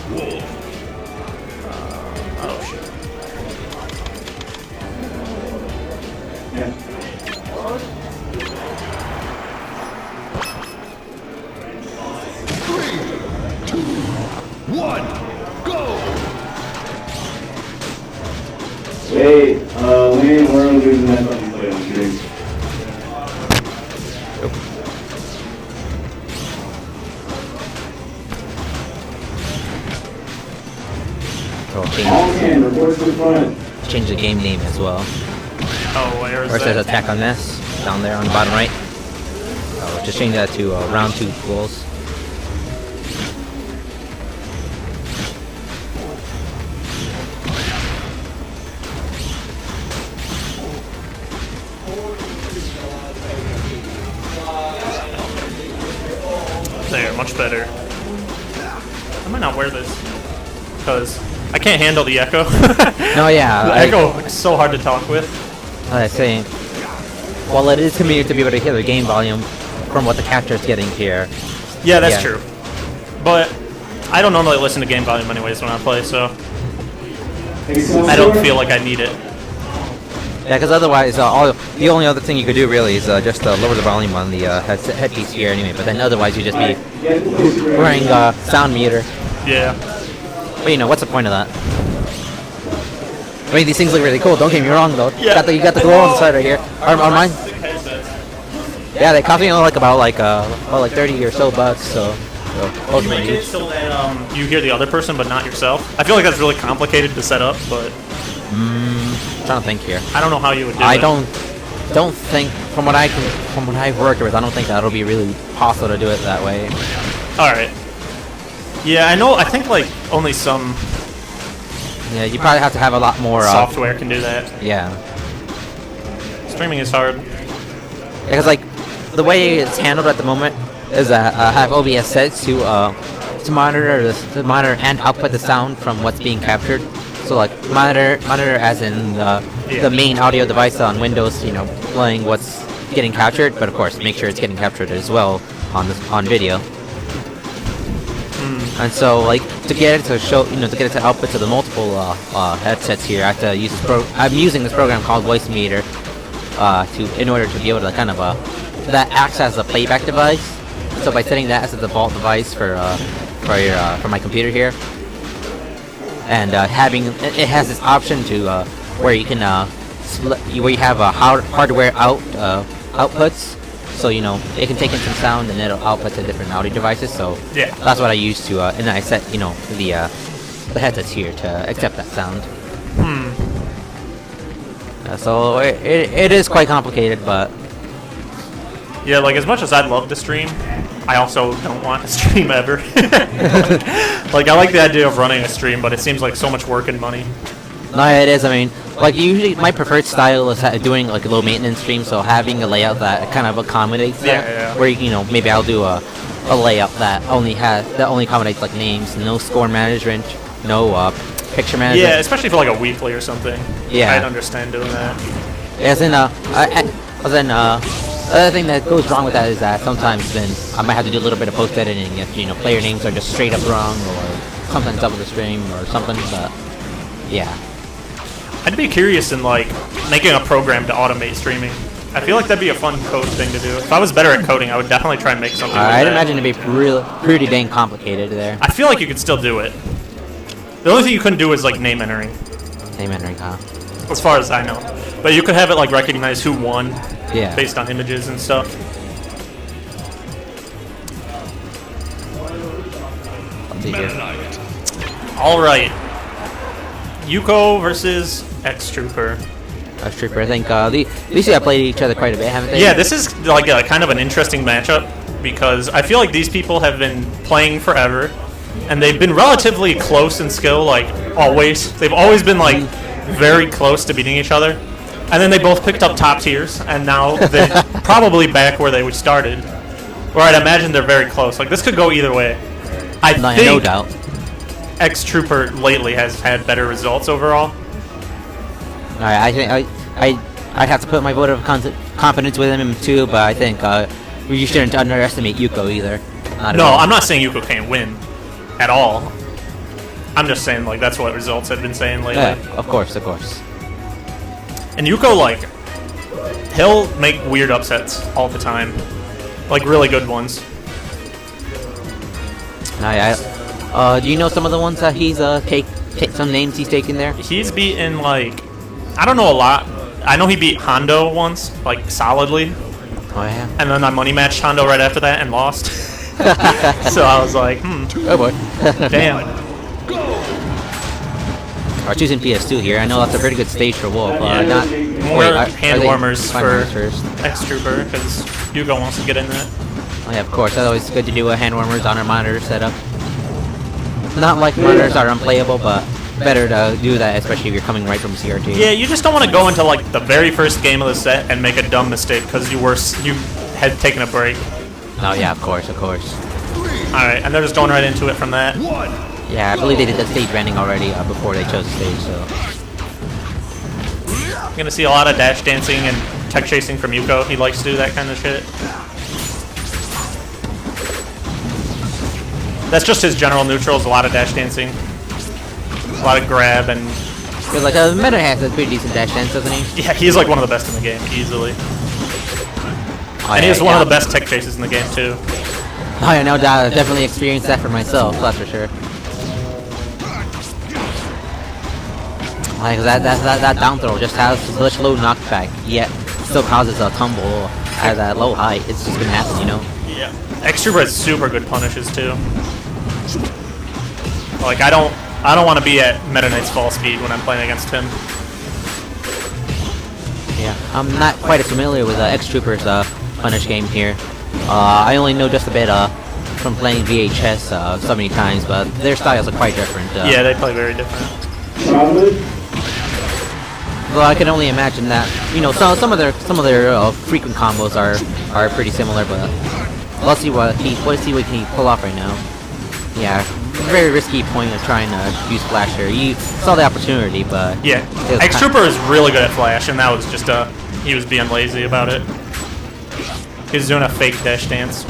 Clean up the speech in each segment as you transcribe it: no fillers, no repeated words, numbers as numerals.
Oh shit. Hey, we ain't learning to do the next time you play on stream. Oh, Report to the front. change the game name as well. Oh, where is Or it says that? attack on M.A.S.S down there on the bottom right. Oh, just change that to round 2 goals. There, much better. I might not wear this because I can't handle the echo. No, yeah. The echo is so hard to talk with. I say, well, it is convenient to be able to hear the game volume from what the capture is getting here. Yeah, that's true. But I don't normally listen to game volume anyways when I play, so I don't feel like I need it. Yeah, because otherwise, the only other thing you could do really is just lower the volume on the headpiece here anyway. But then otherwise, you'd just be wearing sound meter. Yeah. But you know, what's the point of that? I mean, these things look really cool. Don't get me wrong, though. Yeah. You got the glow on the side right here. On mine. Yeah, they cost me only like 30 or so bucks. So You make it so that you hear the other person but not yourself. I feel like that's really complicated to set up, but I'm trying to think here. I don't know how you would do it. I don't think from what I've worked with, I don't think that'll be really possible to do it that way. All right. Yeah, I know. I think like only some Yeah, you probably have to have a lot more software can do that. Yeah. Streaming is hard. Because like the way it's handled at the moment is that I have OBS set to monitor and output the sound from what's being captured. So like monitor as in the main audio device on Windows, you know, playing what's getting captured, but of course make sure it's getting captured as well on video. And so like to get it to show, you know, to get it to output to the multiple headsets here, I have to use I'm using this program called Voice Meter in order to be able to kind of that acts as a playback device. So by setting that as a default device for my computer here, and having it has this option to where you can where you have hardware outputs, so you know it can take in some sound and it'll output to different audio devices. So Yeah. that's what I use to and I set, you know, the headsets here to accept that sound. So it is quite complicated, but Yeah, like as much as I'd love to stream, I also don't want to stream ever. Like I like the idea of running a stream, but it seems like so much work and money. no, it is. I mean, like usually my preferred style is doing like a low maintenance stream, so having a layout that kind of accommodates that. Yeah. Where you know maybe I'll do a layout that only accommodates like names, no score management, no picture management. Yeah, especially for like a weekly or something. Yeah. I'd understand doing that. As in the other thing that goes wrong with that is that sometimes then I might have to do a little bit of post editing if, you know, player names are just straight up wrong or something's up with the stream or something. But yeah. I'd be curious in like making a program to automate streaming. I feel like that'd be a fun code thing to do. If I was better at coding, I would definitely try and make something like I'd that. imagine it'd be pretty dang complicated there. I feel like you could still do it. The only thing you couldn't do is like name entering, Name entering, huh? as far as I know. But you could have it like recognize who won Yeah. based on images and stuff. Let's see here. All right, Yuko versus Xtrooper. Xtrooper, I think these two have played each other quite a bit, haven't they? Yeah, this is like a kind of an interesting matchup because I feel like these people have been playing forever, and they've been relatively close in skill, like always. They've always been like very close to beating each other, and then they both picked up top tiers, and now they're probably back where they started. Where I'd imagine they're very close. Like this could go either way. I No think doubt. Xtrooper lately has had better results overall. I think I'd have to put my vote of confidence with him too, but I think you shouldn't underestimate Yuko either. No, I'm not saying Yuko can't win at all. I'm just saying, like, that's what results have been saying lately. Yeah, of course, of course. And Yuko, like, he'll make weird upsets all the time. Like, really good ones. Do you know some of the ones that he's take some names he's taken there? He's beaten, like, I don't know a lot. I know he beat Hondo once, like, solidly. Oh, yeah. And then I money matched Hondo right after that and lost. So I was like, Oh, boy. damn. We're choosing PS2 here. I know that's a pretty good stage for Wolf. Not More hand warmers for first. Xtrooper, because Yuko wants to get in that. Oh, yeah, of course. That's always good to do hand warmers on our monitor setup. Not like monitors are unplayable, but better to do that, especially if you're coming right from CRT. Yeah, you just don't want to go into, like, the very first game of the set and make a dumb mistake because you had taken a break. Oh, yeah, of course, of course. Alright, and they're just going right into it from that. Yeah, I believe they did the stage branding already before they chose the stage, so... You're gonna see a lot of dash dancing and tech chasing from Yuko. He likes to do that kind of shit. That's just his general neutrals, a lot of dash dancing. A lot of grab and... Because, like, Meta has a pretty decent dash dance, doesn't he? Yeah, he's like one of the best in the game, easily. Oh, And he has one of the best tech chases in the game, too. Oh, yeah, no doubt. I've definitely experienced that for myself, that's for sure. Like, that down throw just has such low knockback, yet still causes a tumble at that low height. It's just gonna happen, you know? Yeah. Xtrooper has super good punishes, too. Like, I don't want to be at Meta Knight's fall speed when I'm playing against him. Yeah, I'm not quite as familiar with Xtrooper's punish game here. I only know just a bit from playing VHS so many times, but their styles are quite different. Yeah, they play very different. Well, I can only imagine that, you know, some of their frequent combos are pretty similar, but let's see what he pull off right now. Yeah, very risky point of trying to use Flash here. You saw the opportunity, but yeah, Xtrooper is really good at Flash, and that was just he was being lazy about it. He was doing a fake dash dance.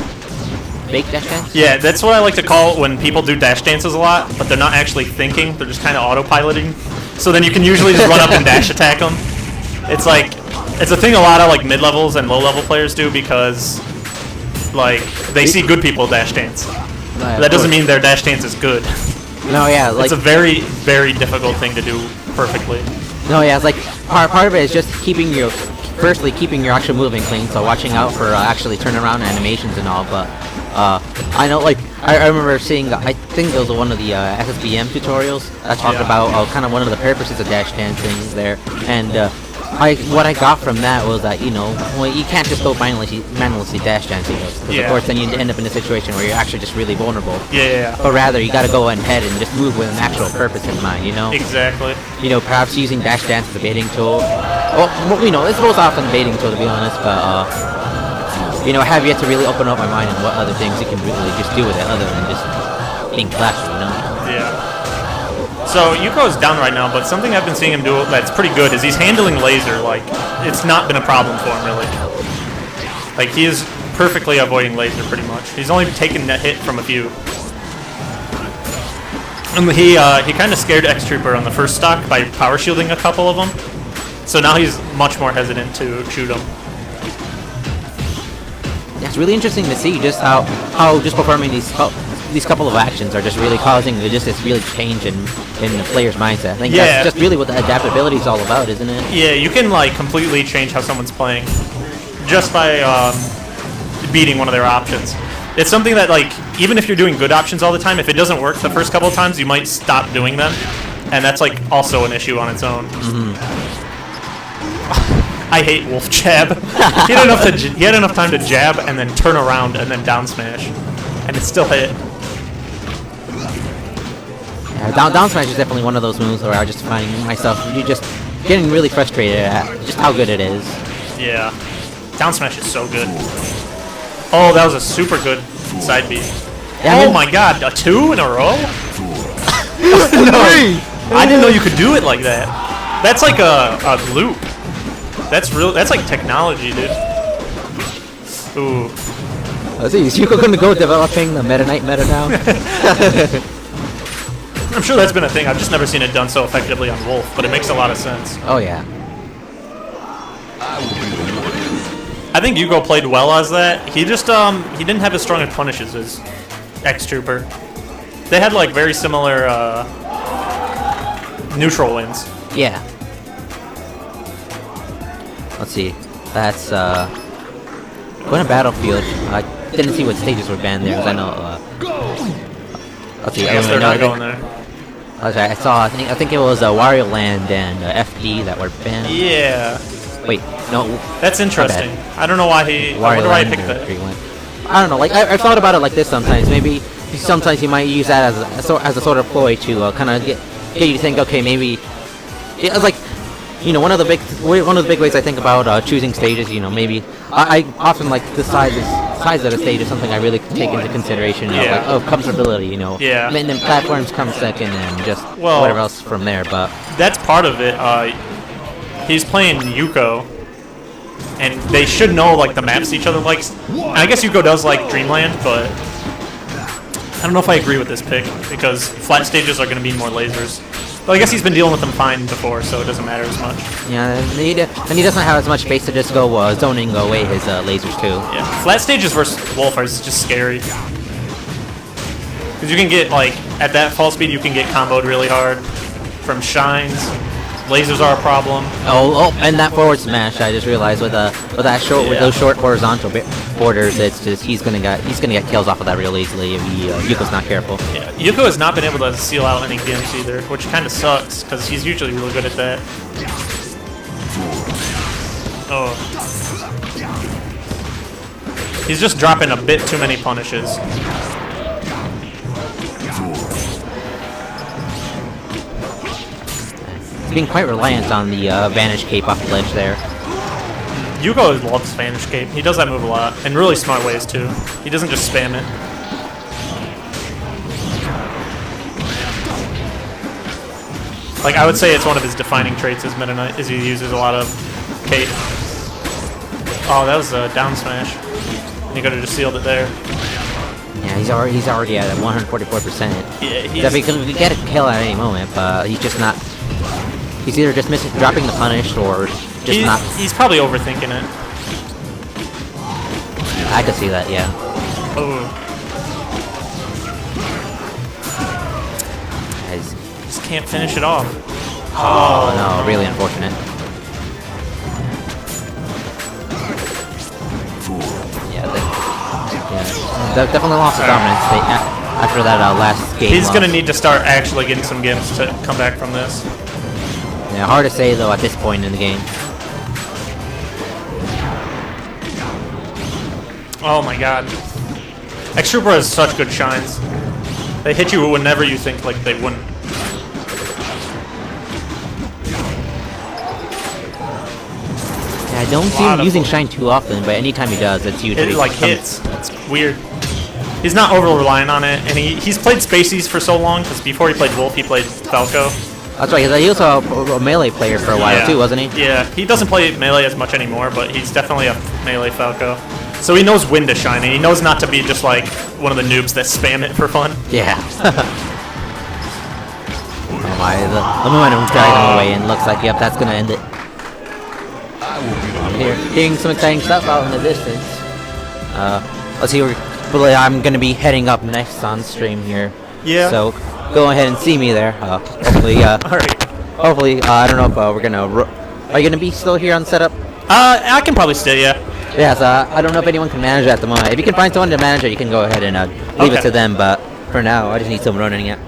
Fake dash dance? Yeah, that's what I like to call when people do dash dances a lot, but they're not actually thinking. They're just kind of autopiloting. So then you can usually just run up and dash attack them. It's like, it's a thing a lot of like mid-levels and low-level players do because, like, they see good people dash dance. That doesn't mean their dash dance is good. No, yeah, like... It's a very, very difficult thing to do perfectly. No, yeah, it's like, part of it is just keeping your actual moving clean, so watching out for actually turnaround animations and all, but, I know, like, I remember seeing, I think it was one of the SSBM tutorials that talked about kind of one of the purposes of dash dancing there, and what I got from that was that, you know, well, you can't just go mindlessly dash dancing, because of course then you end up in a situation where you're actually just really vulnerable. Yeah. But rather, you gotta go ahead and just move with an actual purpose in mind, you know? Exactly. You know, perhaps using dash dance as a baiting tool. Well, you know, it's most often a baiting tool, to be honest, but, you know, I have yet to really open up my mind on what other things you can really just do with it other than just being flashy, you know? Yeah. So Yuko's down right now, but something I've been seeing him do that's pretty good is he's handling laser. Like, it's not been a problem for him, really. Like, he is perfectly avoiding laser, pretty much. He's only taken a hit from a few. And he kind of scared Xtrooper on the first stock by power shielding a couple of them. So now he's much more hesitant to shoot them. Yeah, it's really interesting to see just how just performing these couple of actions are just really causing just this really change in the player's mindset. I think that's just really what the adaptability is all about, isn't it? Yeah, you can like completely change how someone's playing just by beating one of their options. It's something that, like, even if you're doing good options all the time, if it doesn't work the first couple of times, you might stop doing them, and that's like also an issue on its own. I hate Wolf Jab. He had enough time to jab and then turn around and then down smash, and it still hit. Yeah, down smash is definitely one of those moves where I just find myself just getting really frustrated at just how good it is. Yeah, down smash is so good. Oh, that was a super good side beat. Yeah, oh my god, a 2 in a row? No, I didn't know you could do it like that. That's like a loop. That's like technology, dude. Ooh. I see, is Yuko gonna go developing the Meta Knight meta now? I'm sure that's been a thing. I've just never seen it done so effectively on Wolf, but it makes a lot of sense. Oh yeah. I think Yuko played well as that. He just he didn't have as strong as punishes as Xtrooper. They had like very similar neutral wins. Yeah. Let's see. That's going to Battlefield. I didn't see what stages were banned there because I know. Let's see. I guess they're not going there. I saw. I think it was Wario Land and FD that were banned. Yeah. Wait, no. That's interesting. I don't know why he. I wonder why he picked that. I don't know. Like I thought about it like this sometimes. Maybe sometimes you might use that as a sort of ploy to kind of get you to think. Okay, maybe it was like. One of the big ways I think about choosing stages, maybe I often like the size of the stage is something I really take into consideration. Yeah. Like, comfortability. Yeah. And then platforms come second, and just whatever else from there. But that's part of it. He's playing Yuko, and they should know like the maps each other likes. And I guess Yuko does like Dreamland, but I don't know if I agree with this pick because flat stages are going to be more lasers. But I guess he's been dealing with them fine before, so it doesn't matter as much. Yeah, and he doesn't have as much space to just go zoning away his lasers too. Yeah, flat stages versus Wolf are just scary. Because you can get, like, at that fall speed, you can get comboed really hard from shines. Lasers are a problem. Oh, and that forward smash! I just realized with those short horizontal borders, it's just he's gonna get kills off of that real easily if Yuko's not careful. Yeah, Yuko has not been able to seal out any games either, which kind of sucks because he's usually really good at that. Oh, he's just dropping a bit too many punishes. Being quite reliant on the Vanish Cape off the ledge there. Yuko loves Vanish Cape. He does that move a lot, in really smart ways too. He doesn't just spam it. Like, I would say it's one of his defining traits as Meta Knight, is he uses a lot of Cape. Oh, that was a down smash. You could have just sealed it there. Yeah, he's already at 144%. Yeah, He could get a kill at any moment, but he's just not. He's either just dropping the punish or just not. He's probably overthinking it. I could see that, yeah. Oh. Guys. Just can't finish it off. Oh no, really unfortunate. Yeah, definitely lost the dominance after that last game. He's gonna need to start actually getting some games to come back from this. Yeah, hard to say though at this point in the game. Oh my god. Xtrooper has such good shines. They hit you whenever you think like they wouldn't. Yeah, I don't see him using shine too often, but anytime he does, it's usually it like hits. It's weird. He's not over reliant on it, and he's played Spaceys for so long because before he played Wolf, he played Falco. That's right, because he was a melee player for a while too, wasn't he? Yeah, he doesn't play melee as much anymore, but he's definitely a melee Falco. So he knows when to shine, and he knows not to be just like one of the noobs that spam it for fun. Yeah. Oh my, the momentum dragged him away, and looks like, yep, that's going to end it. I'm hearing some exciting stuff out in the distance. Let's see, I'm going to be heading up next on stream here. Yeah. So go ahead and see me there. Hopefully, Alright. Hopefully, I don't know if we're gonna. Are you gonna be still here on setup? I can probably stay, yeah. Yes. I don't know if anyone can manage it at the moment. If you can find someone to manage it, you can go ahead and leave it to them. But for now, I just need someone running it.